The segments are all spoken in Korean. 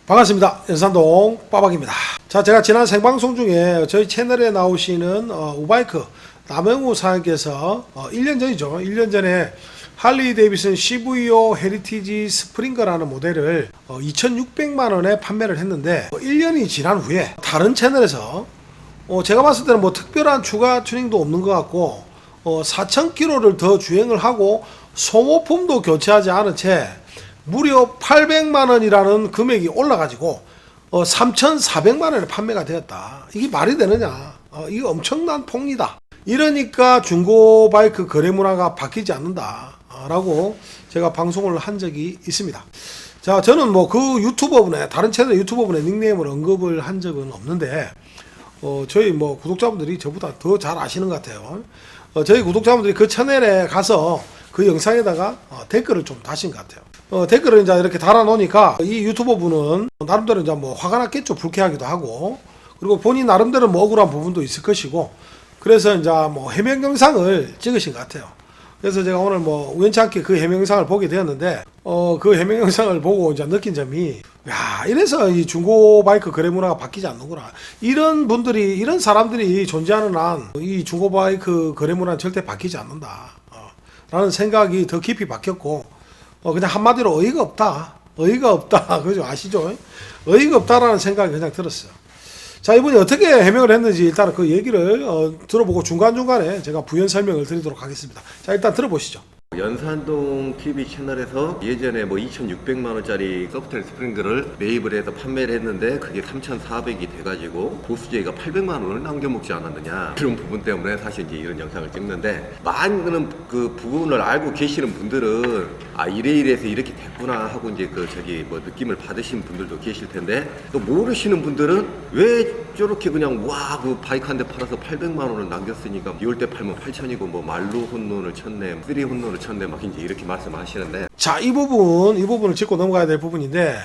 반갑습니다. 연산동 빠박입니다. 자, 제가 지난 생방송 중에 저희 채널에 나오시는 우바이크 남영우 사장님께서 1년 전이죠. 1년 전에 할리 데이비슨 CVO 헤리티지 스프링거라는 모델을 2,600만원에 판매를 했는데 1년이 지난 후에 다른 채널에서 제가 봤을 때는 뭐 특별한 추가 튜닝도 없는 것 같고 4,000km를 더 주행을 하고 소모품도 교체하지 않은 채 무려 800만원이라는 금액이 올라가지고 3,400만원에 판매가 되었다. 이게 말이 되느냐. 이게 엄청난 폭리다. 이러니까 중고 바이크 거래 문화가 바뀌지 않는다 라고 제가 방송을 한 적이 있습니다. 자, 저는 뭐 그 유튜버분의 다른 채널 유튜버분의 닉네임을 언급을 한 적은 없는데 저희 뭐 구독자분들이 저보다 더 잘 아시는 것 같아요. 저희 구독자분들이 그 채널에 가서 그 영상에다가 댓글을 좀 다신 것 같아요. 댓글을 이제 이렇게 달아놓으니까 이 유튜버 분은 나름대로 이제 뭐 화가 났겠죠. 불쾌하기도 하고. 그리고 본인 나름대로 뭐 억울한 부분도 있을 것이고. 그래서 이제 뭐 해명 영상을 찍으신 것 같아요. 그래서 제가 오늘 뭐 우연찮게 그 해명 영상을 보게 되었는데, 그 해명 영상을 보고 이제 느낀 점이, 야, 이래서 이 중고 바이크 거래 문화가 바뀌지 않는구나. 이런 분들이, 이런 사람들이 존재하는 한 이 중고 바이크 거래 문화는 절대 바뀌지 않는다. 라는 생각이 더 깊이 박혔고, 그냥 한마디로 어이가 없다. 어이가 없다. 그죠? 아시죠? 어이가 없다라는 생각이 그냥 들었어요. 자, 이분이 어떻게 해명을 했는지 일단 그 얘기를 들어보고 중간중간에 제가 부연 설명을 드리도록 하겠습니다. 자, 일단 들어보시죠. 연산동 TV 채널에서 예전에 뭐 2,600만원짜리 소프트웨어 스프링들을 매입을 해서 판매를 했는데 그게 3,400이 돼가지고 보수제이가 800만원을 남겨먹지 않았느냐, 그런 부분 때문에 사실 이제 이런 영상을 찍는데, 많은 그 부분을 알고 계시는 분들은 이래서 이렇게 됐구나 하고 이제 뭐 느낌을 받으신 분들도 계실 텐데, 또 모르시는 분들은 왜 저렇게 그냥 그 바이크 한 대 팔아서 800만원을 남겼으니까 2월 때 팔면 8,000이고 뭐 말로 혼돈을 쳤네, 3 혼돈을 쳤네, 막 이제 이렇게 말씀하시는데, 자, 이 부분을 짚고 넘어가야 될 부분인데,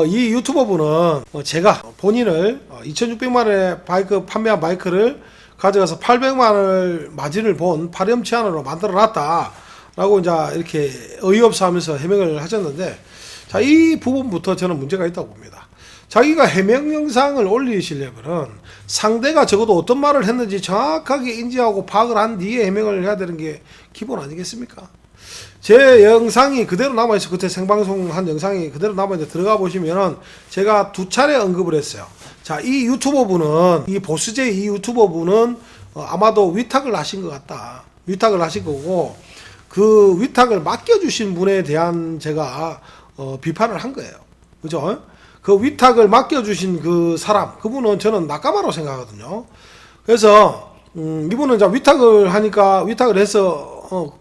이 유튜버분은 제가 본인을 2,600만원에 바이크 판매한 바이크를 가져가서 800만원을 마진을 본 파렴치한으로 만들어 놨다 라고 이제 이렇게 어이없어 하면서 해명을 하셨는데, 자, 이 부분부터 저는 문제가 있다고 봅니다. 자기가 해명 영상을 올리시려면은 상대가 적어도 어떤 말을 했는지 정확하게 인지하고 파악을 한 뒤에 해명을 해야 되는 게 기본 아니겠습니까? 제 영상이 그대로 남아있어. 그때 생방송 한 영상이 그대로 남아있는데 들어가 보시면은 제가 2차례 언급을 했어요. 자, 이 유튜버분은, 이 보스제이 이 유튜버분은 아마도 위탁을 하신 것 같다. 위탁을 하신 거고, 그 위탁을 맡겨주신 분에 대한 제가 비판을 한 거예요. 그죠? 그 위탁을 맡겨주신 그 사람, 그분은 저는 낙가마라고 생각하거든요. 그래서 이분은 이제 위탁을 하니까, 위탁을 해서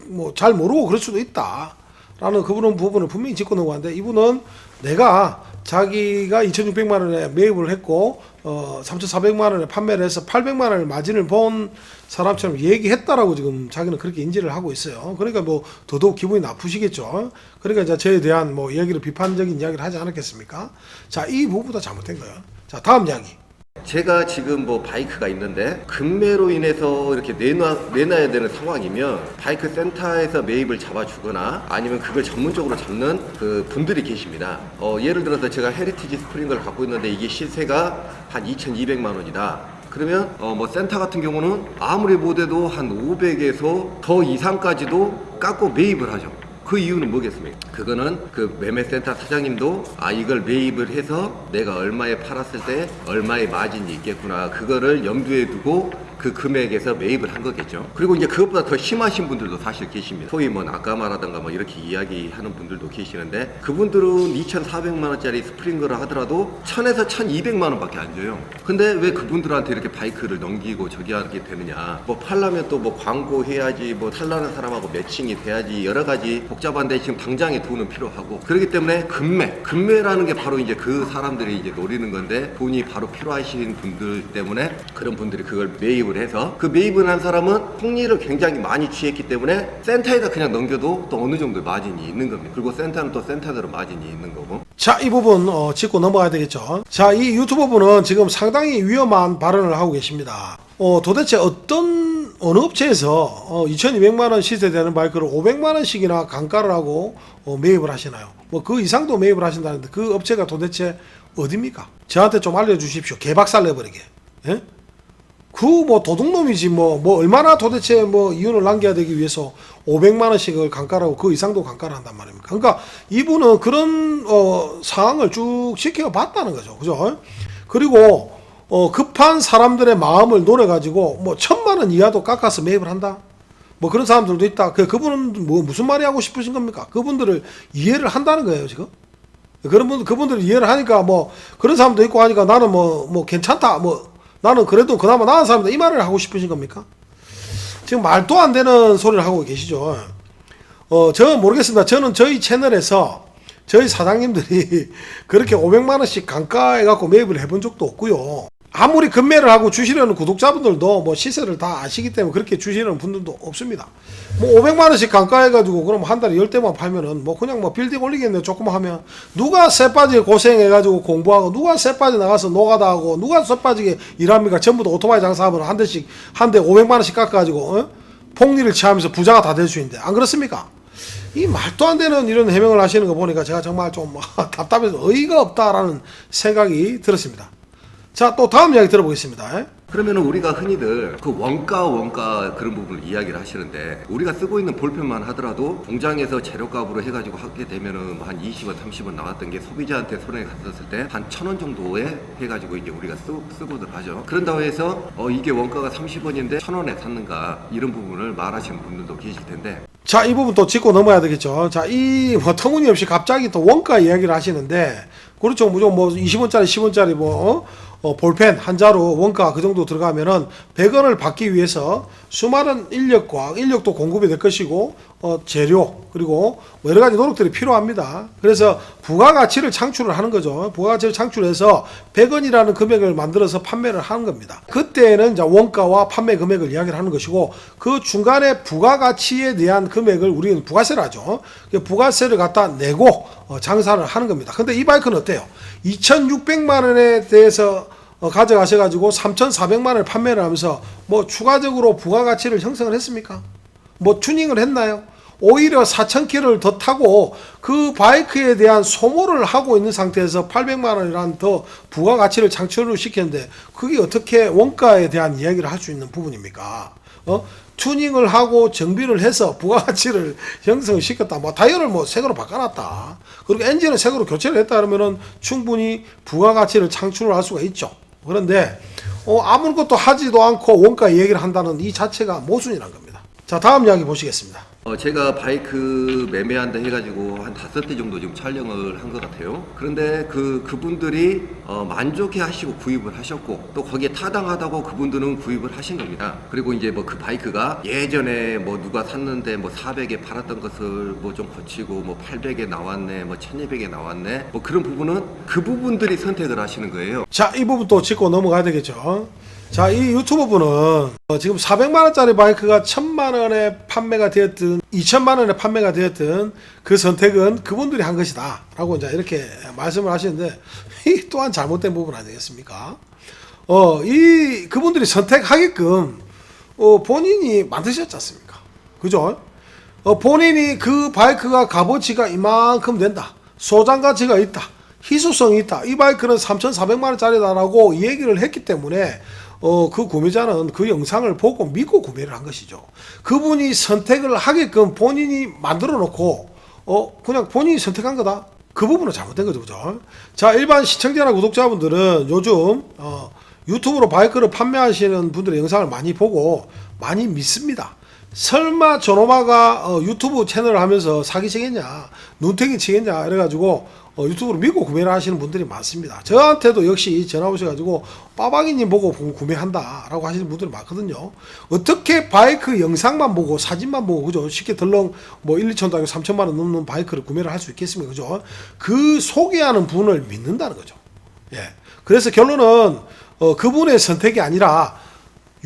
뭐 잘 모르고 그럴 수도 있다 라는 그분은 부분을 분명히 짚고 넘어갔는데, 이분은 내가 자기가 2,600만원에 매입을 했고 3,400만원에 판매를 해서 800만원을 마진을 본 사람처럼 얘기했다라고 지금 자기는 그렇게 인지를 하고 있어요. 그러니까 뭐 더더욱 기분이 나쁘시겠죠. 그러니까 이제 저에 대한 뭐 이야기를, 비판적인 이야기를 하지 않았겠습니까? 자, 이 부분보다 잘못된 거예요. 자, 다음 이야기. 제가 지금 뭐 바이크가 있는데 금매로 인해서 이렇게 내놔야 되는 상황이면 바이크 센터에서 매입을 잡아주거나 아니면 그걸 전문적으로 잡는 그 분들이 계십니다. 예를 들어서 제가 헤리티지 스프링을 갖고 있는데 이게 시세가 한 2,200만원이다. 그러면 뭐 센터 같은 경우는 아무리 못해도 한 500에서 더 이상까지도 깎고 매입을 하죠. 그 이유는 뭐겠습니까? 그거는 그 매매센터 사장님도 이걸 매입을 해서 내가 얼마에 팔았을 때 얼마의 마진이 있겠구나, 그거를 염두에 두고 그 금액에서 매입을 한 거겠죠. 그리고 이제 그것보다 더 심하신 분들도 사실 계십니다. 소위 뭐 낙가마라든가 뭐 이렇게 이야기하는 분들도 계시는데, 그분들은 2,400만원짜리 스프링거를 하더라도 1,000에서 1,200만원 밖에 안 줘요. 근데 왜 그분들한테 이렇게 바이크를 넘기고 저기 하게 되느냐, 뭐 팔려면 또 뭐 광고해야지, 뭐 탈라는 사람하고 매칭이 돼야지, 여러 가지 복잡한데 지금 당장에 돈은 필요하고, 그렇기 때문에 금매라는 게 바로 이제 그 사람들이 이제 노리는 건데, 돈이 바로 필요하신 분들 때문에 그런 분들이 그걸 매입을 해서, 그 매입을 한 사람은 폭리를 굉장히 많이 취했기 때문에 센터에다 그냥 넘겨도 또 어느 정도 마진이 있는 겁니다. 그리고 센터는 또 센터대로 마진이 있는 거고. 자, 이 부분 짚고 넘어가야 되겠죠. 자, 이 유튜버분은 지금 상당히 위험한 발언을 하고 계십니다. 도대체 어느 업체에서 2,200만원 시세되는 바이크를 500만원씩이나 강가를 하고 매입을 하시나요? 뭐 그 이상도 매입을 하신다는데 그 업체가 도대체 어딥니까? 저한테 좀 알려주십시오. 개박살 내버리게. 예? 그 뭐 도둑놈이지 뭐 얼마나 도대체 뭐 이윤을 남겨야 되기 위해서 500만 원씩을 강가라고 그 이상도 강가를 한단 말입니까? 그러니까 이분은 그런 상황을 쭉 지켜봤다는 거죠. 그죠? 그리고 급한 사람들의 마음을 노려가지고 뭐 1000만 원 이하도 깎아서 매입을 한다. 뭐 그런 사람들도 있다. 그분은 뭐 무슨 말이 하고 싶으신 겁니까? 그분들을 이해를 한다는 거예요, 지금. 그분들 이해를 하니까 뭐 그런 사람도 있고 하니까 나는 뭐 괜찮다. 뭐 나는 그래도 그나마 나은 사람이다. 이 말을 하고 싶으신 겁니까? 지금 말도 안 되는 소리를 하고 계시죠. 저는 모르겠습니다. 저는 저희 채널에서 저희 사장님들이 그렇게 500만 원씩 강가해갖고 매입을 해본 적도 없고요. 아무리 급매를 하고 주시려는 구독자분들도 뭐 시세를 다 아시기 때문에 그렇게 주시려는 분들도 없습니다. 뭐 500만 원씩 강가해가지고 그럼 한 달에 10대만 팔면은 뭐 그냥 뭐 빌딩 올리겠네 조금만 하면 누가 쇠빠지게 고생해가지고 공부하고 누가 쇠빠지 나가서 노가다 하고 누가 쇠빠지게 일합니까? 전부 다 오토바이 장사하면 한 대 500만 원씩 깎아가지고 폭리를 취하면서 부자가 다 될 수 있는데 안 그렇습니까? 이 말도 안 되는 이런 해명을 하시는 거 보니까 제가 정말 좀 답답해서 어이가 없다라는 생각이 들었습니다. 자, 또 다음 이야기 들어보겠습니다. 그러면 우리가 흔히들 그 원가 그런 부분을 이야기를 하시는데 우리가 쓰고 있는 볼펜만 하더라도 공장에서 재료값으로 해가지고 하게 되면은 한 20원, 30원 나왔던 게 소비자한테 손에 갔었을 때 한 1000원 정도에 해가지고 이제 우리가 쓰고들 하죠. 그런다고 해서 이게 원가가 30원인데 1000원에 샀는가 이런 부분을 말하시는 분들도 계실 텐데. 자, 이 부분 또 짚고 넘어야 되겠죠. 자, 이 뭐 터무니없이 갑자기 또 원가 이야기를 하시는데 그렇죠. 무조건 뭐 20원짜리, 10원짜리 볼펜 한 자루 원가 그 정도 들어가면은 100원을 받기 위해서 수많은 인력도 공급이 될 것이고 재료 그리고 뭐 여러 가지 노력들이 필요합니다. 그래서 부가가치를 창출을 하는 거죠. 부가가치를 창출해서 100원이라는 금액을 만들어서 판매를 하는 겁니다. 그때는 이제 원가와 판매 금액을 이야기를 하는 것이고 그 중간에 부가가치에 대한 금액을 우리는 부가세를 하죠. 부가세를 갖다 내고 장사를 하는 겁니다. 근데 이 바이크는 어때요? 2,600만 원에 대해서 가져가셔가지고 3,400만 원을 판매를 하면서 뭐 추가적으로 부가가치를 형성을 했습니까? 뭐 튜닝을 했나요? 오히려 4,000km를 더 타고 그 바이크에 대한 소모를 하고 있는 상태에서 800만 원이라는 더 부가가치를 창출을 시켰는데 그게 어떻게 원가에 대한 이야기를 할 수 있는 부분입니까? 튜닝을 하고 정비를 해서 부가가치를 형성을 시켰다. 뭐 타이어를 뭐 새거로 바꿔놨다. 그리고 엔진을 새거로 교체를 했다 그러면은 충분히 부가가치를 창출을 할 수가 있죠. 그런데 아무것도 하지도 않고 원가 얘기를 한다는 이 자체가 모순이란 겁니다. 자, 다음 이야기 보시겠습니다. 제가 바이크 매매한다 해가지고 한 5대 정도 지금 촬영을 한 것 같아요. 그런데 그분들이 만족해 하시고 구입을 하셨고 또 거기에 타당하다고 그분들은 구입을 하신 겁니다. 그리고 이제 뭐 그 바이크가 예전에 뭐 누가 샀는데 뭐 400에 팔았던 것을 뭐 좀 고치고 뭐 800에 나왔네 뭐 1200에 나왔네 뭐 그런 부분은 그 부분들이 선택을 하시는 거예요. 자, 이 부분 또 짚고 넘어가야 되겠죠. 자, 이 유튜버 분은 지금 400만 원짜리 바이크가 1000만 원에 판매가 되었든 2000만 원에 판매가 되었든 그 선택은 그분들이 한 것이다 라고 이제 이렇게 말씀을 하시는데 이 또한 잘못된 부분 아니겠습니까? 그분들이 선택하게끔 본인이 만드셨지 않습니까? 그죠? 본인이 그 바이크가 값어치가 이만큼 된다, 소장 가치가 있다, 희소성이 있다, 이 바이크는 3,400만 원짜리다라고 얘기를 했기 때문에 그 구매자는 그 영상을 보고 믿고 구매를 한 것이죠. 그분이 선택을 하게끔 본인이 만들어 놓고 그냥 본인이 선택한 거다. 그 부분은 잘못된 거죠. 그죠? 자, 일반 시청자나 구독자분들은 요즘 유튜브로 바이크를 판매하시는 분들의 영상을 많이 보고 많이 믿습니다. 설마 저놈아가 유튜브 채널을 하면서 사기치겠냐, 눈탱이 치겠냐 이래가지고 유튜브로 믿고 구매를 하시는 분들이 많습니다. 저한테도 역시 전화 오셔가지고 빠방이님 보고 구매한다 라고 하시는 분들이 많거든요. 어떻게 바이크 영상만 보고 사진만 보고 그죠? 쉽게 덜렁 뭐 1, 2천도 아니고 3천만 원 넘는 바이크를 구매를 할 수 있겠습니까? 그죠? 그 소개하는 분을 믿는다는 거죠. 예. 그래서 결론은 그분의 선택이 아니라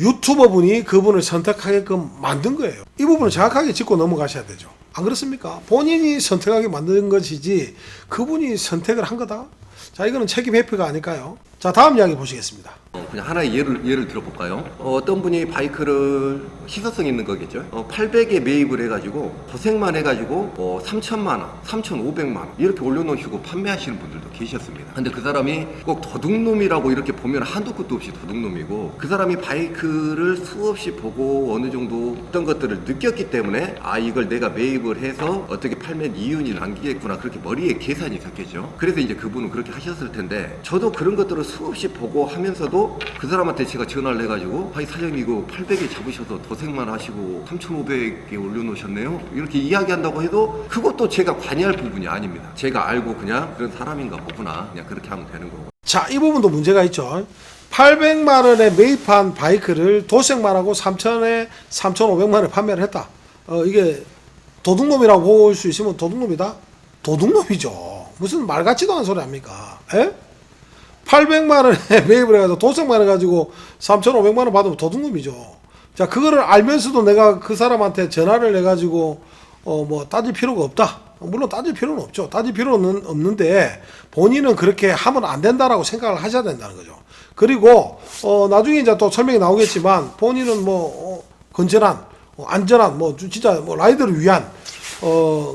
유튜버 분이 그분을 선택하게끔 만든 거예요. 이 부분을 정확하게 짚고 넘어가셔야 되죠. 안 그렇습니까? 본인이 선택하게 만든 것이지 그분이 선택을 한 거다? 자, 이거는 책임 회피가 아닐까요? 자, 다음 이야기 보시겠습니다. 그냥 하나의 예를 들어볼까요? 어떤 분이 바이크를 희소성 있는 거겠죠? 800에 매입을 해가지고 도색만 해가지고 3천만 원, 3,500만 원 이렇게 올려놓으시고 판매하시는 분들도 계셨습니다. 근데 그 사람이 꼭 도둑놈이라고 이렇게 보면 한도 끝도 없이 도둑놈이고, 그 사람이 바이크를 수없이 보고 어느 정도 어떤 것들을 느꼈기 때문에 이걸 내가 매입을 해서 어떻게 팔면 이윤이 남기겠구나, 그렇게 머리에 계산이 있었겠죠. 그래서 이제 그분은 그렇게 하셨을 텐데, 저도 그런 것들을 수없이 보고 하면서도 그 사람한테 제가 전화를 해가지고 사장님 이거 800에 잡으셔서 도색만 하시고 3,500에 올려놓으셨네요 이렇게 이야기한다고 해도 그것도 제가 관여할 부분이 아닙니다. 제가 알고 그냥 그런 사람인가 보구나, 그냥 그렇게 하면 되는 거고. 자, 이 부분도 문제가 있죠. 800만 원에 매입한 바이크를 도색만 하고 3,000에 3,500만 원에 판매를 했다. 이게 도둑놈이라고 볼 수 있으면 도둑놈이다? 도둑놈이죠. 무슨 말 같지도 않은 소리 합니까? 에? 800만 원에 매입을 해가지고 도색만 해가지고 3,500만 원 받으면 도둑놈이죠. 자, 그거를 알면서도 내가 그 사람한테 전화를 해가지고 뭐 따질 필요가 없다. 물론 따질 필요는 없죠. 따질 필요는 없는데 본인은 그렇게 하면 안 된다라고 생각을 하셔야 된다는 거죠. 그리고 나중에 이제 또 설명이 나오겠지만 본인은 뭐 건전한 안전한 뭐 진짜 뭐 라이더를 위한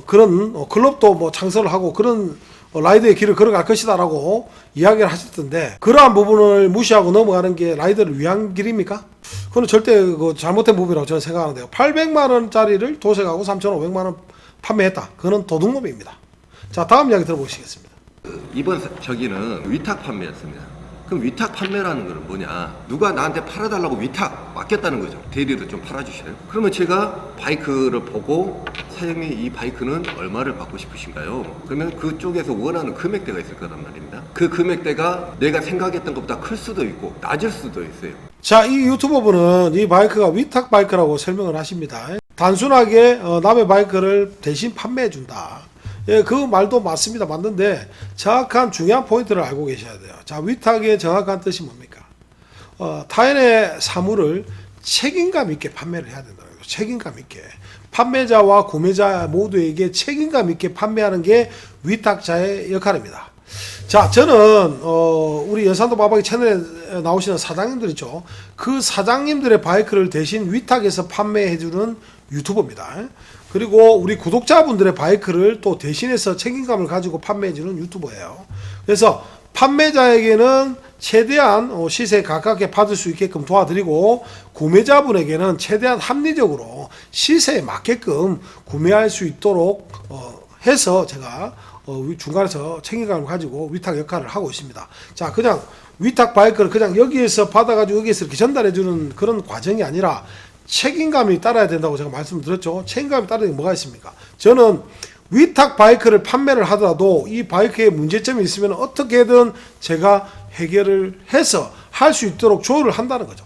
그런 클럽도 뭐 창설을 하고 그런 라이더의 길을 걸어갈 것이다라고 이야기를 하셨던데, 그러한 부분을 무시하고 넘어가는 게 라이더를 위한 길입니까? 그건 절대 잘못된 부분이라고 저는 생각하는데요. 800만 원짜리를 도색하고 3,500만 원 판매했다. 그건 도둑놈입니다. 자, 다음 이야기 들어보시겠습니다. 이번 저기는 위탁 판매였습니다. 그럼 위탁 판매라는 거는 뭐냐? 누가 나한테 팔아달라고 위탁 맡겼다는 거죠. 대리도 좀 팔아주셔요. 그러면 제가 바이크를 보고 사장님 이 바이크는 얼마를 받고 싶으신가요? 그러면 그쪽에서 원하는 금액대가 있을 거란 말입니다. 그 금액대가 내가 생각했던 것보다 클 수도 있고 낮을 수도 있어요. 자, 이 유튜버분은 이 바이크가 위탁 바이크라고 설명을 하십니다. 단순하게 남의 바이크를 대신 판매해 준다. 예, 그 말도 맞습니다. 맞는데 정확한 중요한 포인트를 알고 계셔야 돼요. 자, 위탁의 정확한 뜻이 뭡니까? 타인의 사물을 책임감 있게 판매를 해야 된다는 거죠. 책임감 있게. 판매자와 구매자 모두에게 책임감 있게 판매하는 게 위탁자의 역할입니다. 자, 저는 우리 연산도 바바기 채널에 나오시는 사장님들 있죠. 그 사장님들의 바이크를 대신 위탁해서 판매해주는 유튜버입니다. 그리고 우리 구독자분들의 바이크를 또 대신해서 책임감을 가지고 판매해주는 유튜버예요. 그래서 판매자에게는 최대한 시세에 가깝게 받을 수 있게끔 도와드리고, 구매자분에게는 최대한 합리적으로 시세에 맞게끔 구매할 수 있도록 해서 제가 중간에서 책임감을 가지고 위탁 역할을 하고 있습니다. 자, 그냥 위탁 바이크를 그냥 여기에서 받아가지고 여기에서 이렇게 전달해주는 그런 과정이 아니라 책임감이 따라야 된다고 제가 말씀드렸죠. 책임감이 따르는 게 뭐가 있습니까? 저는 위탁 바이크를 판매를 하더라도 이 바이크에 문제점이 있으면 어떻게든 제가 해결을 해서 할 수 있도록 조율을 한다는 거죠.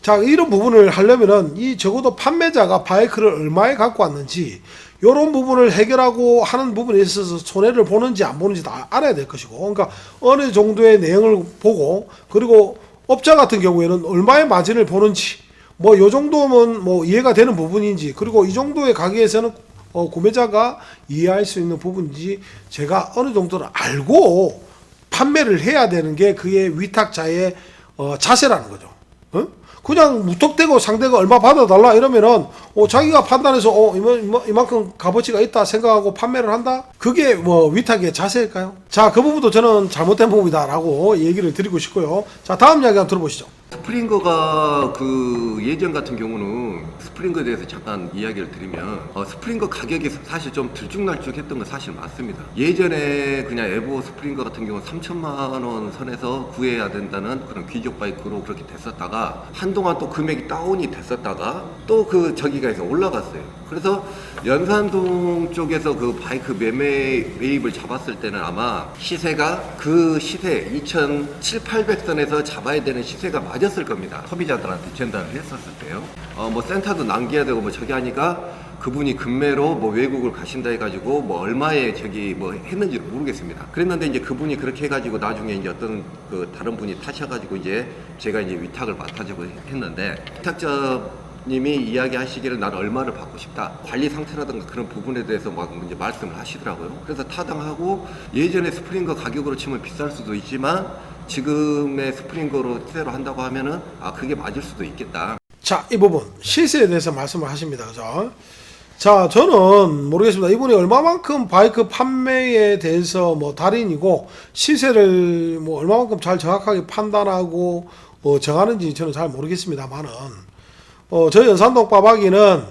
자, 이런 부분을 하려면은 이 적어도 판매자가 바이크를 얼마에 갖고 왔는지 이런 부분을 해결하고 하는 부분에 있어서 손해를 보는지 안 보는지 다 알아야 될 것이고, 그러니까 어느 정도의 내용을 보고, 그리고 업자 같은 경우에는 얼마의 마진을 보는지, 뭐 요 정도면 뭐 이해가 되는 부분인지, 그리고 이 정도의 가격에서는 구매자가 이해할 수 있는 부분인지 제가 어느 정도는 알고 판매를 해야 되는 게 그의 위탁자의 자세라는 거죠. 그냥 무턱대고 상대가 얼마 받아달라 이러면은 자기가 판단해서 이만큼 값어치가 있다 생각하고 판매를 한다? 그게 뭐 위탁의 자세일까요? 자, 그 부분도 저는 잘못된 부분이다라고 얘기를 드리고 싶고요. 자, 다음 이야기 한번 들어보시죠. 스프링거가 그 예전 같은 경우는 스프링거에 대해서 잠깐 이야기를 드리면 스프링거 가격이 사실 좀 들쭉날쭉했던 건 사실 맞습니다. 예전에 그냥 에보 스프링거 같은 경우는 3천만 원 선에서 구해야 된다는 그런 귀족 바이크로 그렇게 됐었다가 한동안 또 금액이 다운이 됐었다가 또 그 저기가 해서 올라갔어요. 그래서 연산동 쪽에서 그 바이크 매입을 잡았을 때는 아마 시세가 그 시세 2,700~800선에서 잡아야 되는 시세가 맞았을 겁니다. 소비자들한테 전달을 했었을 때요. 뭐 센터도 남겨야 되고 뭐 저기 하니까 그분이 금매로 뭐 외국을 가신다 해가지고 뭐 얼마에 저기 뭐 했는지 모르겠습니다. 그랬는데 이제 그분이 그렇게 해가지고 나중에 이제 어떤 그 다른 분이 타셔가지고 이제 제가 이제 위탁을 맡아주고 했는데, 위탁자 님이 이야기하시기를 난 얼마를 받고 싶다. 관리 상태라든가 그런 부분에 대해서 막 이제 말씀을 하시더라고요. 그래서 타당하고 예전에 스프링거 가격으로 치면 비쌀 수도 있지만 지금의 스프링거로 시세로 한다고 하면은 그게 맞을 수도 있겠다. 자, 이 부분 시세에 대해서 말씀을 하십니다. 그죠? 자, 저는 모르겠습니다. 이분이 얼마만큼 바이크 판매에 대해서 뭐 달인이고 시세를 뭐 얼마만큼 잘 정확하게 판단하고 정하는지 저는 잘 모르겠습니다만은 저희 연산동 빠박이는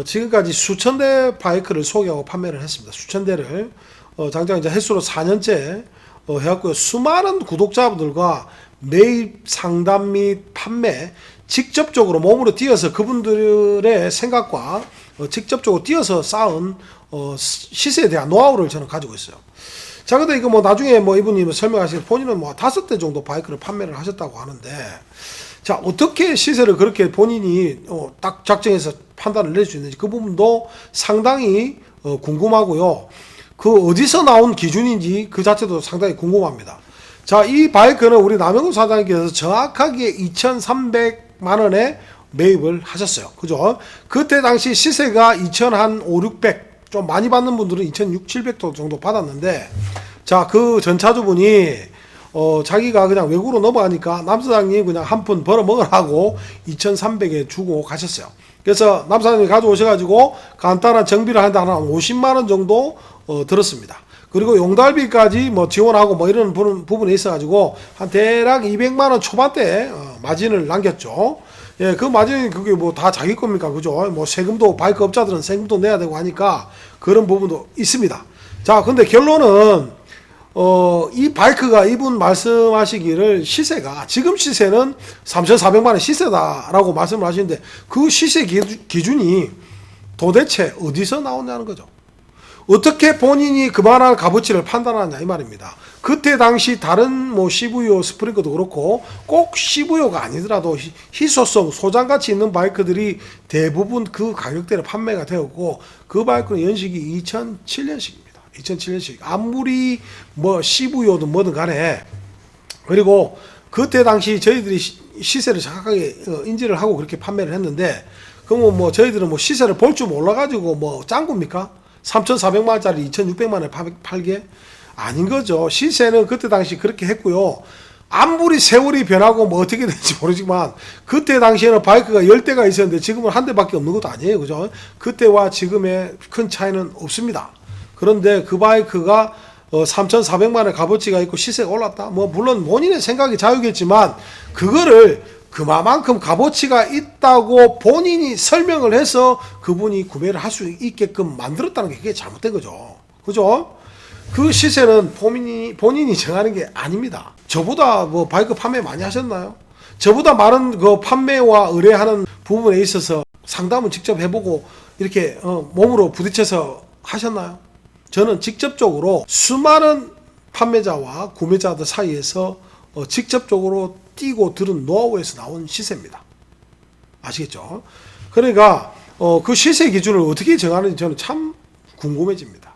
지금까지 수천 대 바이크를 소개하고 판매를 했습니다. 수천 대를 당장 이제 횟수로 4년째 해왔고요. 수많은 구독자분들과 매입 상담 및 판매 직접적으로 몸으로 뛰어서 그분들의 생각과 직접적으로 뛰어서 쌓은 시세에 대한 노하우를 저는 가지고 있어요. 자, 근데 이거 뭐 나중에 뭐 이분이 설명하시길 본인은 뭐 5대 정도 바이크를 판매를 하셨다고 하는데, 자, 어떻게 시세를 그렇게 본인이 딱 작정해서 판단을 낼 수 있는지 그 부분도 상당히 궁금하고요. 그 어디서 나온 기준인지 그 자체도 상당히 궁금합니다. 자, 이 바이크는 우리 남영훈 사장님께서 정확하게 2,300만 원에 매입을 하셨어요. 그죠? 그때 당시 시세가 2,500, 600, 좀 많이 받는 분들은 2,600, 700 정도 받았는데, 자, 그 전차주분이 자기가 그냥 외국으로 넘어가니까 남 사장님 그냥 한 푼 벌어 먹으라고 2,300에 주고 가셨어요. 그래서 남 사장님이 가져오셔가지고 간단한 정비를 한다 한 50만 원 정도 들었습니다. 그리고 용달비까지 뭐 지원하고 뭐 이런 부분에 있어가지고 한 대략 200만 원 초반대 마진을 남겼죠. 예, 그 마진이 그게 뭐 다 자기 겁니까? 그죠? 뭐 세금도 바이크 업자들은 세금도 내야 되고 하니까 그런 부분도 있습니다. 자, 근데 결론은 이 바이크가 이분 말씀하시기를 시세가 지금 시세는 3,400만 원 시세다라고 말씀을 하시는데 그 시세 기준이 도대체 어디서 나오냐는 거죠. 어떻게 본인이 그만한 값어치를 판단하느냐 이 말입니다. 그때 당시 다른 뭐 CVO 스프링크도 그렇고 꼭 CVO가 아니더라도 희소성 소장가치 있는 바이크들이 대부분 그 가격대로 판매가 되었고 그 바이크는 연식이 2007년식입니다. 2007년식. 아무리 뭐 CVO든 뭐든 간에. 그리고 그때 당시 저희들이 시세를 정확하게 인지를 하고 그렇게 판매를 했는데 그러면 뭐 저희들은 뭐 시세를 볼 줄 몰라가지고 뭐 짠 겁니까? 3,400만 원짜리 2,600만 원에 팔게? 아닌 거죠. 시세는 그때 당시 그렇게 했고요. 아무리 세월이 변하고 뭐 어떻게 될지 모르지만 그때 당시에는 바이크가 10대가 있었는데 지금은 한 대밖에 없는 것도 아니에요. 그죠? 그때와 지금의 큰 차이는 없습니다. 그런데 그 바이크가 3,400만 원의 값어치가 있고 시세가 올랐다. 뭐 물론 본인의 생각이 자유겠지만 그거를 그만큼 값어치가 있다고 본인이 설명을 해서 그분이 구매를 할 수 있게끔 만들었다는 게 그게 잘못된 거죠. 그죠? 그 시세는 본인이 정하는 게 아닙니다. 저보다 뭐 바이크 판매 많이 하셨나요? 저보다 많은 그 판매와 의뢰하는 부분에 있어서 상담은 직접 해보고 이렇게 몸으로 부딪혀서 하셨나요? 저는 직접적으로 수많은 판매자와 구매자들 사이에서 직접적으로 뛰고 들은 노하우에서 나온 시세입니다. 아시겠죠? 그러니까 그 시세 기준을 어떻게 정하는지 저는 참 궁금해집니다.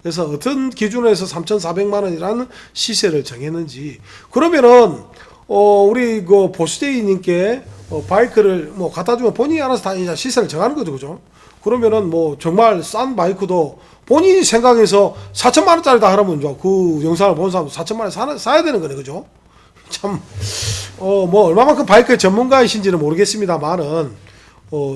그래서 어떤 기준에서 3,400만 원이라는 시세를 정했는지 그러면은 우리 그 보스데이님께 바이크를 뭐 갖다 주면 본인이 알아서 다 이제 시세를 정하는 거죠, 그죠? 그러면은 뭐 정말 싼 바이크도 본인이 생각해서 4천만 원짜리다 하라면 그 영상을 본 사람도 4천만 원 사야 되는 거네, 그죠? 참, 뭐, 얼마만큼 바이크 전문가이신지는 모르겠습니다만은,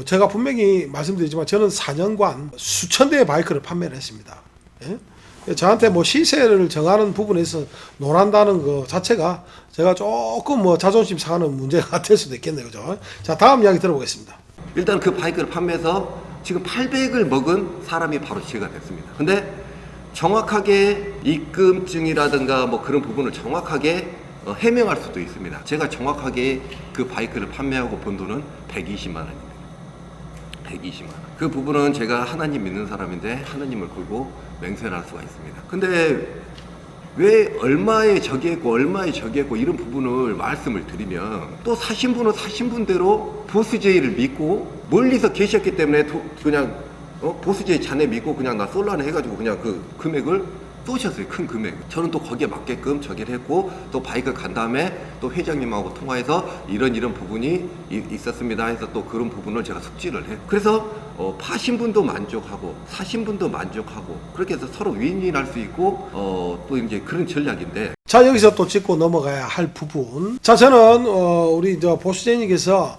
제가 분명히 말씀드리지만 저는 4년간 수천 대의 바이크를 판매를 했습니다. 예? 저한테 뭐 시세를 정하는 부분에서 논한다는 거 자체가 제가 조금 뭐 자존심 상하는 문제가 될 수도 있겠네요. 그죠? 자, 다음 이야기 들어보겠습니다. 일단 그 바이크를 판매해서 지금 800을 먹은 사람이 바로 제가 됐습니다. 근데 정확하게 입금증이라든가 뭐 그런 부분을 정확하게 해명할 수도 있습니다. 제가 정확하게 그 바이크를 판매하고 번 돈은 120만 원입니다. 120만 원. 그 부분은 제가 하나님 믿는 사람인데 하나님을 걸고 맹세를 할 수가 있습니다. 근데 왜 얼마에 저기 했고 얼마에 저기 했고 이런 부분을 말씀을 드리면 또 사신 분은 사신 분대로 보스제이를 믿고 멀리서 계셨기 때문에 그냥 보스제이 자네 믿고 그냥 나 쏠라네 해가지고 그냥 그 금액을 쏘셨어요. 큰 금액. 저는 또 거기에 맞게끔 저기를 했고 또 바이크 간 다음에 또 회장님하고 통화해서 이런 부분이 있었습니다 해서 또 그런 부분을 제가 숙지를 해요. 그래서 파신 분도 만족하고 사신 분도 만족하고 그렇게 해서 서로 윈윈할 수 있고 또 이제 그런 전략인데. 자, 여기서 또 짚고 넘어가야 할 부분. 자, 저는 우리 저 보수재님께서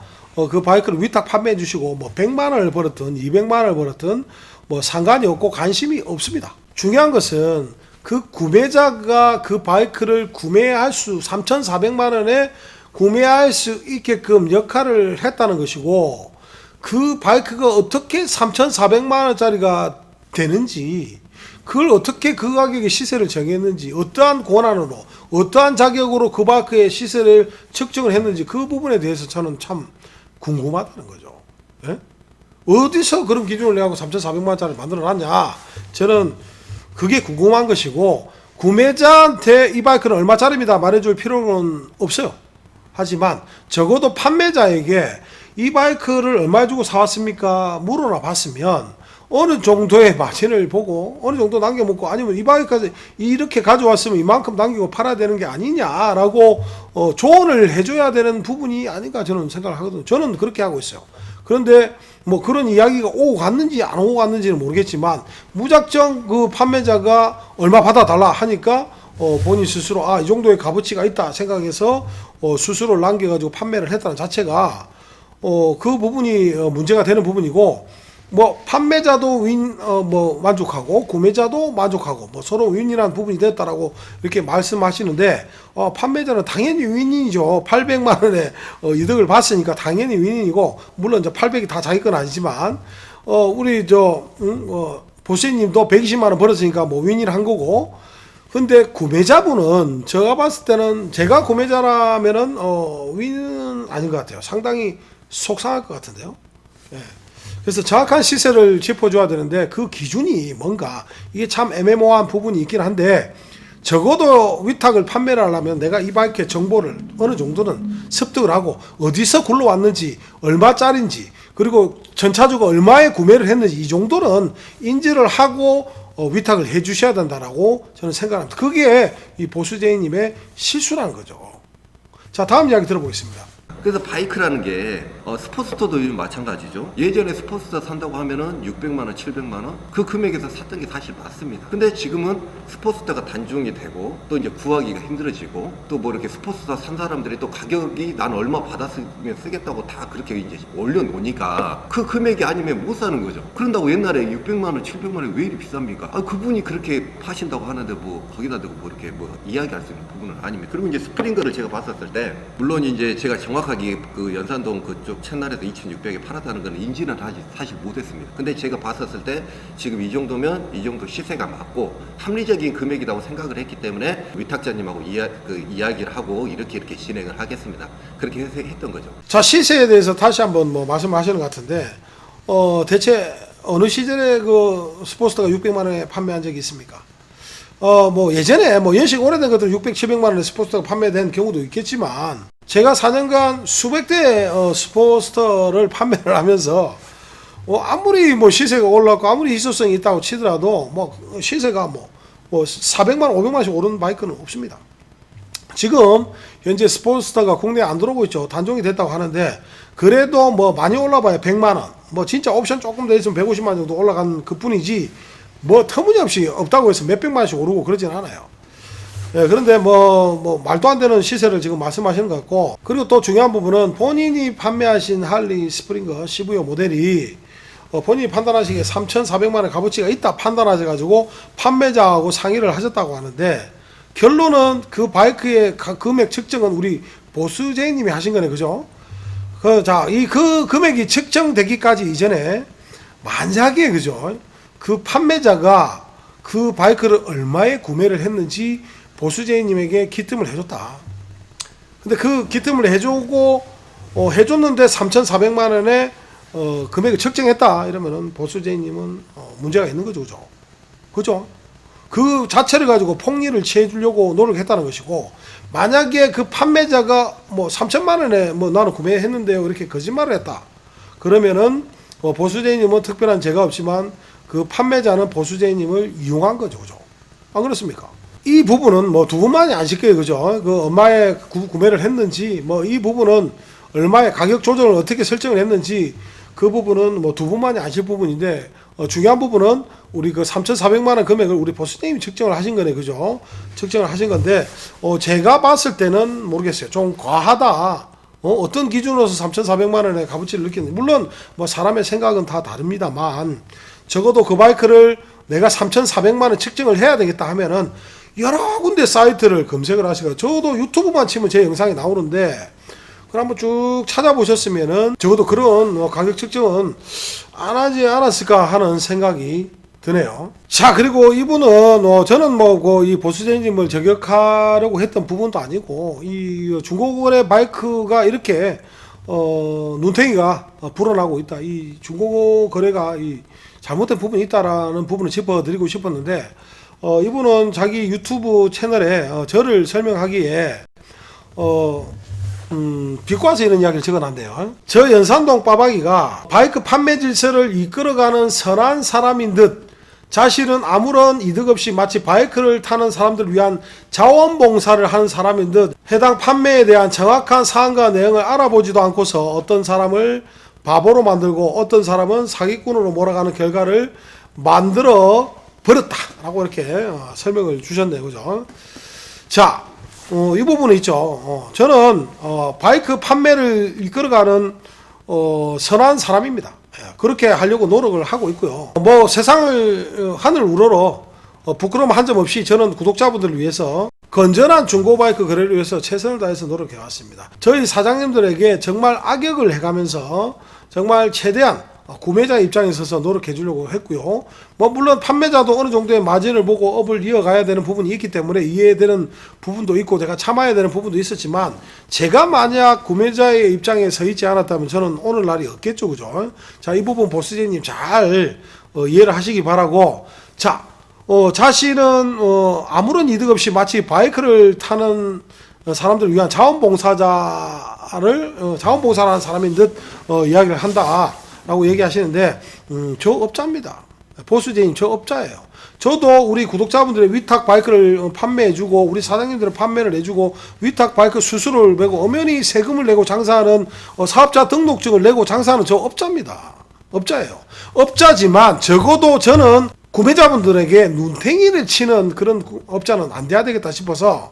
그 바이크를 위탁 판매해 주시고 뭐 100만 원을 벌었든 200만 원을 벌었든 뭐 상관이 없고 관심이 없습니다. 중요한 것은 그 구매자가 그 바이크를 구매할 수 3,400만 원에 구매할 수 있게끔 역할을 했다는 것이고 그 바이크가 어떻게 3,400만 원짜리가 되는지 그걸 어떻게 그 가격의 시세를 정했는지 어떠한 권한으로 어떠한 자격으로 그 바이크의 시세를 측정을 했는지 그 부분에 대해서 저는 참 궁금하다는 거죠. 예? 어디서 그런 기준을 내고 3,400만 원짜리 만들어 놨냐? 저는 그게 궁금한 것이고 구매자한테 이 바이크는 얼마짜리입니다 말해줄 필요는 없어요. 하지만 적어도 판매자에게 이 바이크를 얼마 주고 사왔습니까? 물어나 봤으면 어느 정도의 마진을 보고 어느 정도 남겨먹고 아니면 이 바이크까지 이렇게 가져왔으면 이만큼 남기고 팔아야 되는 게 아니냐라고 조언을 해줘야 되는 부분이 아닌가 저는 생각을 하거든요. 저는 그렇게 하고 있어요. 그런데 뭐 그런 이야기가 오고 갔는지 안 오고 갔는지는 모르겠지만 무작정 그 판매자가 얼마 받아달라 하니까 본인 스스로 이 정도의 값어치가 있다 생각해서 수수료를 남겨가지고 판매를 했다는 자체가 그 부분이 문제가 되는 부분이고 뭐 판매자도 뭐 만족하고 구매자도 만족하고 뭐 서로 윈윈한 부분이 됐다라고 이렇게 말씀하시는데 판매자는 당연히 윈윈이죠. 800만 원의 이득을 봤으니까 당연히 윈윈이고 물론 이제 800이 다 자기 건 아니지만 우리 보시님도 120만 원 벌었으니까 뭐 윈윈한 거고 근데 구매자분은 제가 봤을 때는 제가 구매자라면은 윈은 아닌 것 같아요. 상당히 속상할 것 같은데요. 예. 그래서 정확한 시세를 짚어줘야 되는데 그 기준이 뭔가 이게 참 애매모호한 부분이 있긴 한데 적어도 위탁을 판매를 하려면 내가 이 바이크의 정보를 어느 정도는 습득을 하고 어디서 굴러왔는지 얼마짜리인지 그리고 전차주가 얼마에 구매를 했는지 이 정도는 인지를 하고 위탁을 해 주셔야 된다라고 저는 생각합니다. 그게 이 보수재님의 실수라는 거죠. 자, 다음 이야기 들어보겠습니다. 그래서 바이크라는 게 스포츠터도 요즘 마찬가지죠. 예전에 스포츠터 산다고 하면은 600만 원, 700만 원 그 금액에서 샀던 게 사실 맞습니다. 근데 지금은 스포츠터가 단종이 되고 또 이제 구하기가 힘들어지고 또 뭐 이렇게 스포츠터 산 사람들이 또 가격이 난 얼마 받았으면 쓰겠다고 다 그렇게 이제 올려놓으니까 그 금액이 아니면 못 사는 거죠. 그런다고 옛날에 600만 원, 700만 원 왜 이리 비쌉니까? 그분이 그렇게 파신다고 하는데 뭐 거기다 대고 뭐 이렇게 뭐 이야기할 수 있는 부분은 아닙니다. 그리고 이제 스프링거를 제가 봤었을 때 물론 이제 제가 정확하게 그 연산동 그쪽 채널에서 2,600에 팔았다는 건 인지는 사실 못했습니다. 근데 제가 봤었을 때 지금 이 정도면 이 정도 시세가 맞고 합리적인 금액이라고 생각을 했기 때문에 위탁자님하고 이야기를 하고 이렇게 진행을 하겠습니다. 그렇게 했던 거죠. 자, 시세에 대해서 다시 한번 뭐 말씀하시는 것 같은데 대체 어느 시절에 그 스포츠터가 600만 원에 판매한 적이 있습니까? 뭐 예전에 뭐 연식 오래된 것들 600, 700만 원에 스포츠터가 판매된 경우도 있겠지만 제가 4년간 수백 대의 스포츠터를 판매를 하면서 아무리 뭐 시세가 올랐고 아무리 희소성이 있다고 치더라도 뭐 시세가 뭐 400만 원, 500만 원씩 오르는 바이크는 없습니다. 지금 현재 스포츠터가 국내에 안 들어오고 있죠. 단종이 됐다고 하는데 그래도 뭐 많이 올라봐야 100만 원, 뭐 진짜 옵션 조금 더 있으면 150만 원 정도 올라간 그 뿐이지 뭐 터무니없이 없다고 해서 몇백만 원씩 오르고 그러진 않아요. 예, 그런데 뭐 말도 안 되는 시세를 지금 말씀하시는 것 같고 그리고 또 중요한 부분은 본인이 판매하신 할리 스프링거 CV 모델이 본인이 판단하시기에 3,400만 원 값어치가 있다 판단하셔가지고 판매자하고 상의를 하셨다고 하는데 결론은 그 바이크의 금액 측정은 우리 보수재님이 하신 거네, 그죠? 그 금액이 측정되기까지 이전에 만약에 그죠? 그 판매자가 그 바이크를 얼마에 구매를 했는지 보수재님에게 기뜸을 해줬다. 근데 그 기뜸을 해주고 해줬는데 3,400만 원에 금액을 측정했다 이러면은 보수재님은 문제가 있는 거죠, 그죠? 그 자체를 가지고 폭리를 취해 주려고 노력했다는 것이고 만약에 그 판매자가 뭐 3천만 원에 뭐 나는 구매했는데요 이렇게 거짓말을 했다 그러면은 보수재님은 특별한 죄가 없지만 그 판매자는 보수재님을 이용한 거죠, 그죠? 안 그렇습니까? 이 부분은 뭐 두 분만이 아실 거예요, 그죠? 그 얼마에 구매를 했는지, 뭐 이 부분은 얼마에 가격 조정을 어떻게 설정을 했는지 그 부분은 뭐 두 분만이 아실 부분인데, 중요한 부분은 우리 그 3,400만 원 금액을 우리 보수님이 측정을 하신 거네, 그죠? 측정을 하신 건데, 제가 봤을 때는 모르겠어요. 좀 과하다. 어떤 기준으로서 3,400만 원의 값어치를 느끼는지. 물론 뭐 사람의 생각은 다 다릅니다만, 적어도 그 바이크를 내가 3,400만 원 측정을 해야 되겠다 하면은 여러 군데 사이트를 검색을 하시고, 저도 유튜브만 치면 제 영상이 나오는데, 그걸 한번 쭉 찾아보셨으면은 적어도 그런 가격 측정은 안 하지 않았을까 하는 생각이 드네요. 자, 그리고 이분은 저는 뭐 이 보수재님을 저격하려고 했던 부분도 아니고, 이 중고거래 바이크가 이렇게 눈탱이가 불어나고 있다, 이 중고거래가 이 잘못된 부분이 있다라는 부분을 짚어드리고 싶었는데, 이분은 자기 유튜브 채널에 저를 설명하기에 비꼬아서 이런 이야기를 적어놨네요. 저 연산동 빠박이가 바이크 판매 질서를 이끌어가는 선한 사람인 듯 자신은 아무런 이득 없이 마치 바이크를 타는 사람들을 위한 자원봉사를 하는 사람인 듯 해당 판매에 대한 정확한 사항과 내용을 알아보지도 않고서 어떤 사람을 바보로 만들고 어떤 사람은 사기꾼으로 몰아가는 결과를 만들어 버렸다라고 이렇게 설명을 주셨네요, 그죠? 자, 이 부분은 있죠. 저는 바이크 판매를 이끌어가는 선한 사람입니다. 그렇게 하려고 노력을 하고 있고요. 뭐 세상을 하늘 우러러 부끄러움 한 점 없이 저는 구독자분들을 위해서 건전한 중고 바이크 거래를 위해서 최선을 다해서 노력해 왔습니다. 저희 사장님들에게 정말 악역을 해가면서 정말 최대한 구매자 입장에 있어서 노력해 주려고 했고요. 뭐 물론 판매자도 어느 정도의 마진을 보고 업을 이어가야 되는 부분이 있기 때문에 이해되는 부분도 있고 제가 참아야 되는 부분도 있었지만, 제가 만약 구매자의 입장에 서 있지 않았다면 저는 오늘날이 없겠죠, 그죠? 자, 이 부분 보스제님 잘 이해를 하시기 바라고. 자, 자신은 아무런 이득 없이 마치 바이크를 타는 사람들을 위한 자원봉사자를 자원봉사하는 사람인 듯 이야기를 한다 라고 얘기하시는데, 저 업자입니다. 보수제님, 저 업자예요. 저도 우리 구독자분들의 위탁 바이크를 판매해주고 우리 사장님들은 판매를 해주고 위탁 바이크 수수료를 내고 엄연히 세금을 내고 장사하는 사업자 등록증을 내고 장사하는 저 업자입니다. 업자예요. 업자지만 적어도 저는 구매자분들에게 눈탱이를 치는 그런 업자는 안 돼야 되겠다 싶어서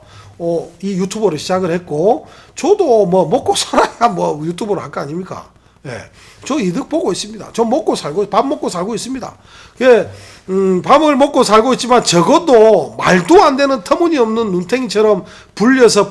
이 유튜버를 시작을 했고, 저도 뭐 먹고 살아야 뭐 유튜버를 할 거 아닙니까? 예, 저 이득 보고 있습니다. 저 먹고 살고, 밥 먹고 살고 있습니다. 예, 밥을 먹고 살고 있지만 적어도 말도 안 되는 터무니없는 눈탱이처럼 불려서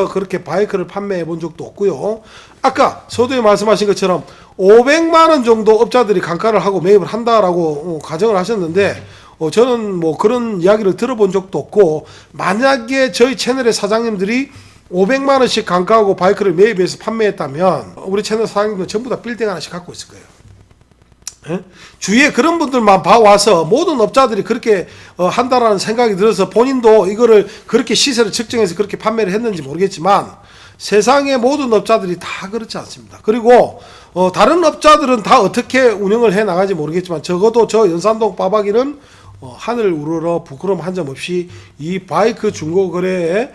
그렇게 바이크를 판매해 본 적도 없고요. 아까 서두에 말씀하신 것처럼 500만 원 정도 업자들이 감가를 하고 매입을 한다라고 가정을 하셨는데, 저는 뭐 그런 이야기를 들어본 적도 없고, 만약에 저희 채널의 사장님들이 500만 원씩 감가하고 바이크를 매입해서 판매했다면 우리 채널 사장님들은 전부 다 빌딩 하나씩 갖고 있을 거예요. 예? 주위에 그런 분들만 봐와서 모든 업자들이 그렇게 한다라는 생각이 들어서 본인도 이거를 그렇게 시세를 측정해서 그렇게 판매를 했는지 모르겠지만, 세상의 모든 업자들이 다 그렇지 않습니다. 그리고 다른 업자들은 다 어떻게 운영을 해 나가지 모르겠지만, 적어도 저 연산동 빠박이는 하늘 우러러 부끄러움 한 점 없이 이 바이크 중고 거래에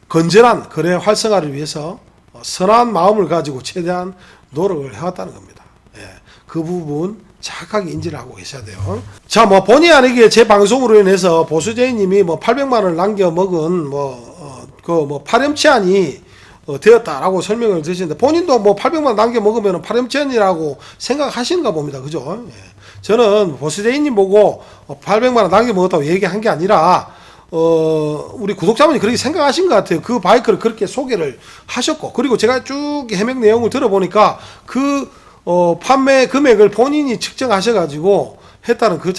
건전한 거래 활성화를 위해서 선한 마음을 가지고 최대한 노력을 해왔다는 겁니다. 예, 그 부분 정확하게 인지를 하고 계셔야 돼요. 자, 뭐 본의 아니게 제 방송으로 인해서 보수제이님이 뭐 800만 원을 남겨 먹은 파렴치한이 되었다라고 설명을 드시는데, 본인도 뭐 800만 원 남겨 먹으면 파렴치한이라고 생각하시는가 봅니다. 그죠? 예. 저는 보수제이님 보고 800만 원 남겨 먹었다고 얘기한 게 아니라, 우리 구독자분이 그렇게 생각하신 것 같아요. 그 바이크를 그렇게 소개를 하셨고, 그리고 제가 쭉 해명 내용을 들어보니까 그 판매 금액을 본인이 측정하셔가지고 했다는 그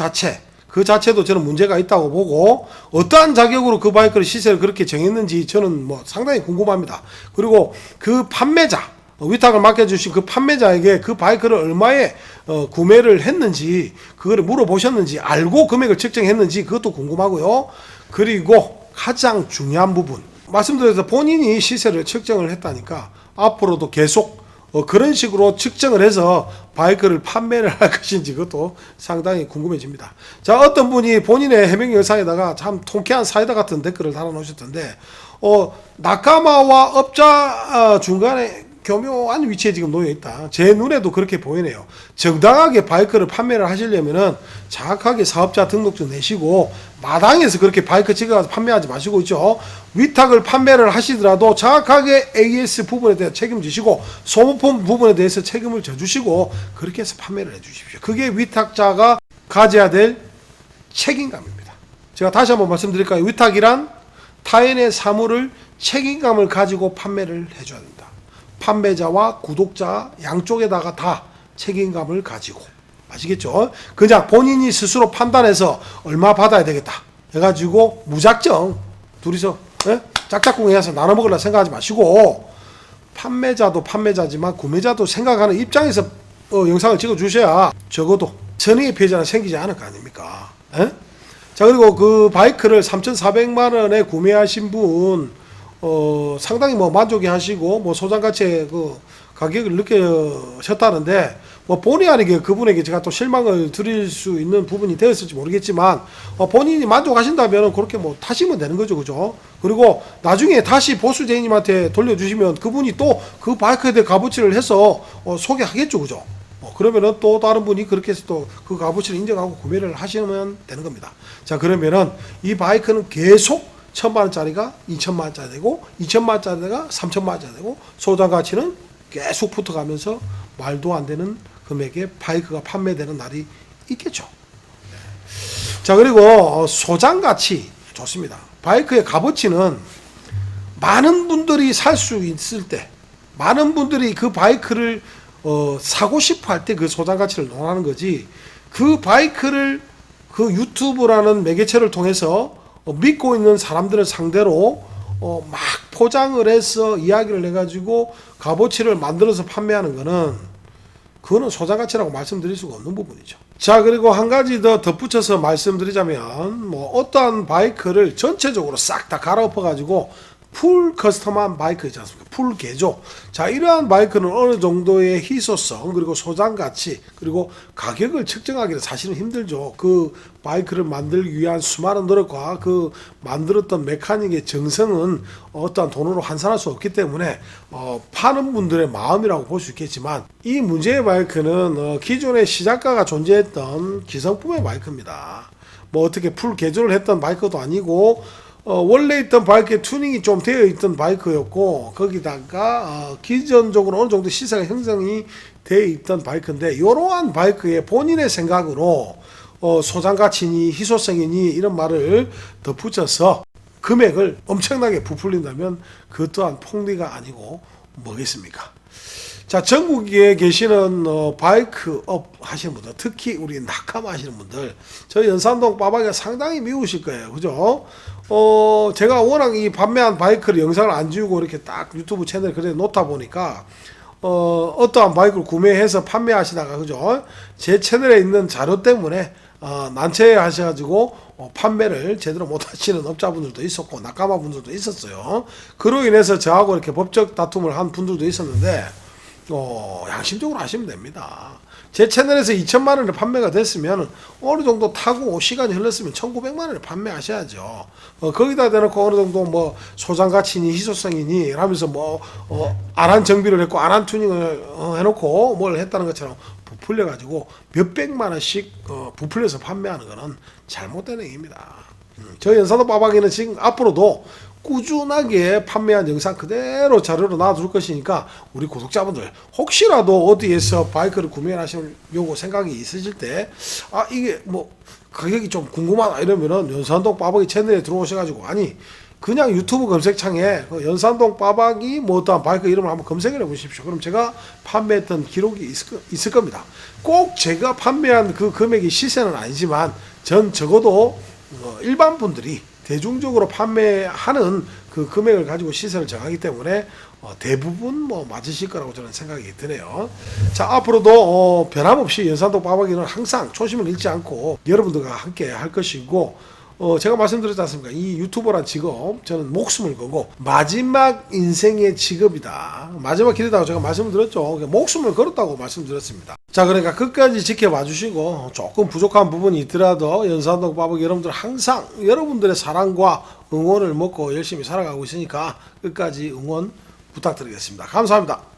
자체도 저는 문제가 있다고 보고, 어떠한 자격으로 그 바이크를 시세를 그렇게 정했는지 저는 뭐 상당히 궁금합니다. 그리고 그 판매자, 위탁을 맡겨주신 그 판매자에게 그 바이크를 얼마에 구매를 했는지 그거를 물어보셨는지, 알고 금액을 측정했는지 그것도 궁금하고요. 그리고 가장 중요한 부분, 말씀드려서 본인이 시세를 측정을 했다니까 앞으로도 계속 그런 식으로 측정을 해서 바이크를 판매를 할 것인지 그것도 상당히 궁금해집니다. 자, 어떤 분이 본인의 해명 영상에다가 참 통쾌한 사이다 같은 댓글을 달아놓으셨던데, 나카마와 업자 중간에 교묘한 위치에 지금 놓여 있다. 제 눈에도 그렇게 보이네요. 정당하게 바이크를 판매를 하시려면은 정확하게 사업자 등록증 내시고 마당에서 그렇게 바이크 찍어서 판매하지 마시고 있죠. 위탁을 판매를 하시더라도 정확하게 AS 부분에 대해 책임지시고 소모품 부분에 대해서 책임을 져주시고 그렇게 해서 판매를 해주십시오. 그게 위탁자가 가져야 될 책임감입니다. 제가 다시 한번 말씀드릴까요? 위탁이란 타인의 사물을 책임감을 가지고 판매를 해줘야 됩니다. 판매자와 구독자 양쪽에다가 다 책임감을 가지고, 아시겠죠? 그냥 본인이 스스로 판단해서 얼마 받아야 되겠다 해가지고 무작정 둘이서 짝짝꿍해서 나눠 먹으려 생각하지 마시고, 판매자도 판매자지만 구매자도 생각하는 입장에서 영상을 찍어 주셔야 적어도 선의의 피해자는 생기지 않을 거 아닙니까? 자, 그리고 그 바이크를 3,400만 원에 구매하신 분 상당히 뭐 만족해 하시고 뭐 소장가치의 그 가격을 느끼셨다는데, 뭐 본의 아니게 그분에게 제가 또 실망을 드릴 수 있는 부분이 되었을지 모르겠지만, 본인이 만족하신다면 그렇게 뭐 타시면 되는 거죠, 그죠? 그리고 나중에 다시 보수재님한테 돌려주시면 그분이 또 그 바이크에 대해 값어치를 해서 소개하겠죠, 그죠? 그러면은 또 다른 분이 그렇게 해서 또 그 값어치를 인정하고 구매를 하시면 되는 겁니다. 자, 그러면은 이 바이크는 계속 1,000만 원짜리가 2,000만 원짜리 되고 2,000만 원짜리가 3,000만 원짜리 되고 소장 가치는 계속 붙어가면서 말도 안 되는 금액의 바이크가 판매되는 날이 있겠죠. 자, 그리고 소장 가치 좋습니다. 바이크의 값어치는 많은 분들이 살 수 있을 때, 많은 분들이 그 바이크를 사고 싶어 할 때 그 소장 가치를 논하는 거지, 그 바이크를 그 유튜브라는 매개체를 통해서 믿고 있는 사람들을 상대로 막 포장을 해서 이야기를 해가지고 값어치를 만들어서 판매하는 거는, 그거는 소장가치라고 말씀드릴 수가 없는 부분이죠. 자, 그리고 한 가지 더 덧붙여서 말씀드리자면, 뭐 어떠한 바이크를 전체적으로 싹 다 갈아엎어 가지고 풀 커스텀한 바이크 있지 않습니까? 풀 개조. 자, 이러한 바이크는 어느 정도의 희소성, 그리고 소장 가치, 그리고 가격을 측정하기는 사실은 힘들죠. 그 바이크를 만들기 위한 수많은 노력과 그 만들었던 메카닉의 정성은 어떠한 돈으로 환산할 수 없기 때문에 파는 분들의 마음이라고 볼 수 있겠지만, 이 문제의 바이크는 기존의 시작가가 존재했던 기성품의 바이크입니다. 뭐 어떻게 풀 개조를 했던 바이크도 아니고, 원래 있던 바이크에 튜닝이 좀 되어 있던 바이크였고, 거기다가 기존적으로 어느 정도 시세가 형성이 되어 있던 바이크인데, 이러한 바이크에 본인의 생각으로 소장가치니 희소성이니 이런 말을 덧붙여서 금액을 엄청나게 부풀린다면 그 또한 폭리가 아니고 뭐겠습니까? 자, 전국에 계시는 바이크 업 하시는 분들, 특히 우리 나카마 하시는 분들, 저희 연산동 빠박이가 상당히 미우실 거예요, 그죠? 제가 워낙 이 판매한 바이크를 영상을 안 지우고 이렇게 딱 유튜브 채널에 그래 놓다 보니까 어떠한 바이크를 구매해서 판매하시다가, 그죠? 제 채널에 있는 자료 때문에 난처해하셔가지고 판매를 제대로 못하시는 업자분들도 있었고 나카마 분들도 있었어요. 그로 인해서 저하고 이렇게 법적 다툼을 한 분들도 있었는데, 양심적으로 하시면 됩니다. 제 채널에서 2,000만 원에 판매가 됐으면 어느 정도 타고 시간이 흘렀으면 1,900만 원에 판매하셔야죠. 거기다 대놓고 어느 정도 뭐 소장 가치니 희소성이니 하면서 뭐 안한 정비를 했고 안한 튜닝을 해놓고 뭘 했다는 것처럼 부풀려 가지고 몇백만 원씩 부풀려서 판매하는 거는 잘못된 행위입니다. 저희 연산도 빠박이는 지금 앞으로도 꾸준하게 판매한 영상 그대로 자료로 놔둘 것이니까, 우리 구독자분들 혹시라도 어디에서 바이크를 구매하시려고 생각이 있으실 때, 이게 뭐 가격이 좀 궁금하다 이러면은 연산동 빠박이 채널에 들어오셔가지고, 아니 그냥 유튜브 검색창에 연산동 빠박이 뭐 어떠한 바이크 이름을 한번 검색을 해보십시오. 그럼 제가 판매했던 기록이 있을 겁니다. 꼭 제가 판매한 그 금액이 시세는 아니지만 전 적어도 일반 분들이 대중적으로 판매하는 그 금액을 가지고 시세를 정하기 때문에 대부분 뭐 맞으실 거라고 저는 생각이 드네요. 자, 앞으로도 변함없이 연산동 빠박이는 항상 초심을 잃지 않고 여러분들과 함께 할 것이고, 제가 말씀드렸지 않습니까? 이 유튜버란 직업 저는 목숨을 걸고 마지막 인생의 직업이다. 마지막 길이라고 제가 말씀을 드렸죠. 목숨을 걸었다고 말씀드렸습니다. 자, 그러니까 끝까지 지켜봐 주시고 조금 부족한 부분이 있더라도 연산동 빠박이 여러분들 항상 여러분들의 사랑과 응원을 먹고 열심히 살아가고 있으니까 끝까지 응원 부탁드리겠습니다. 감사합니다.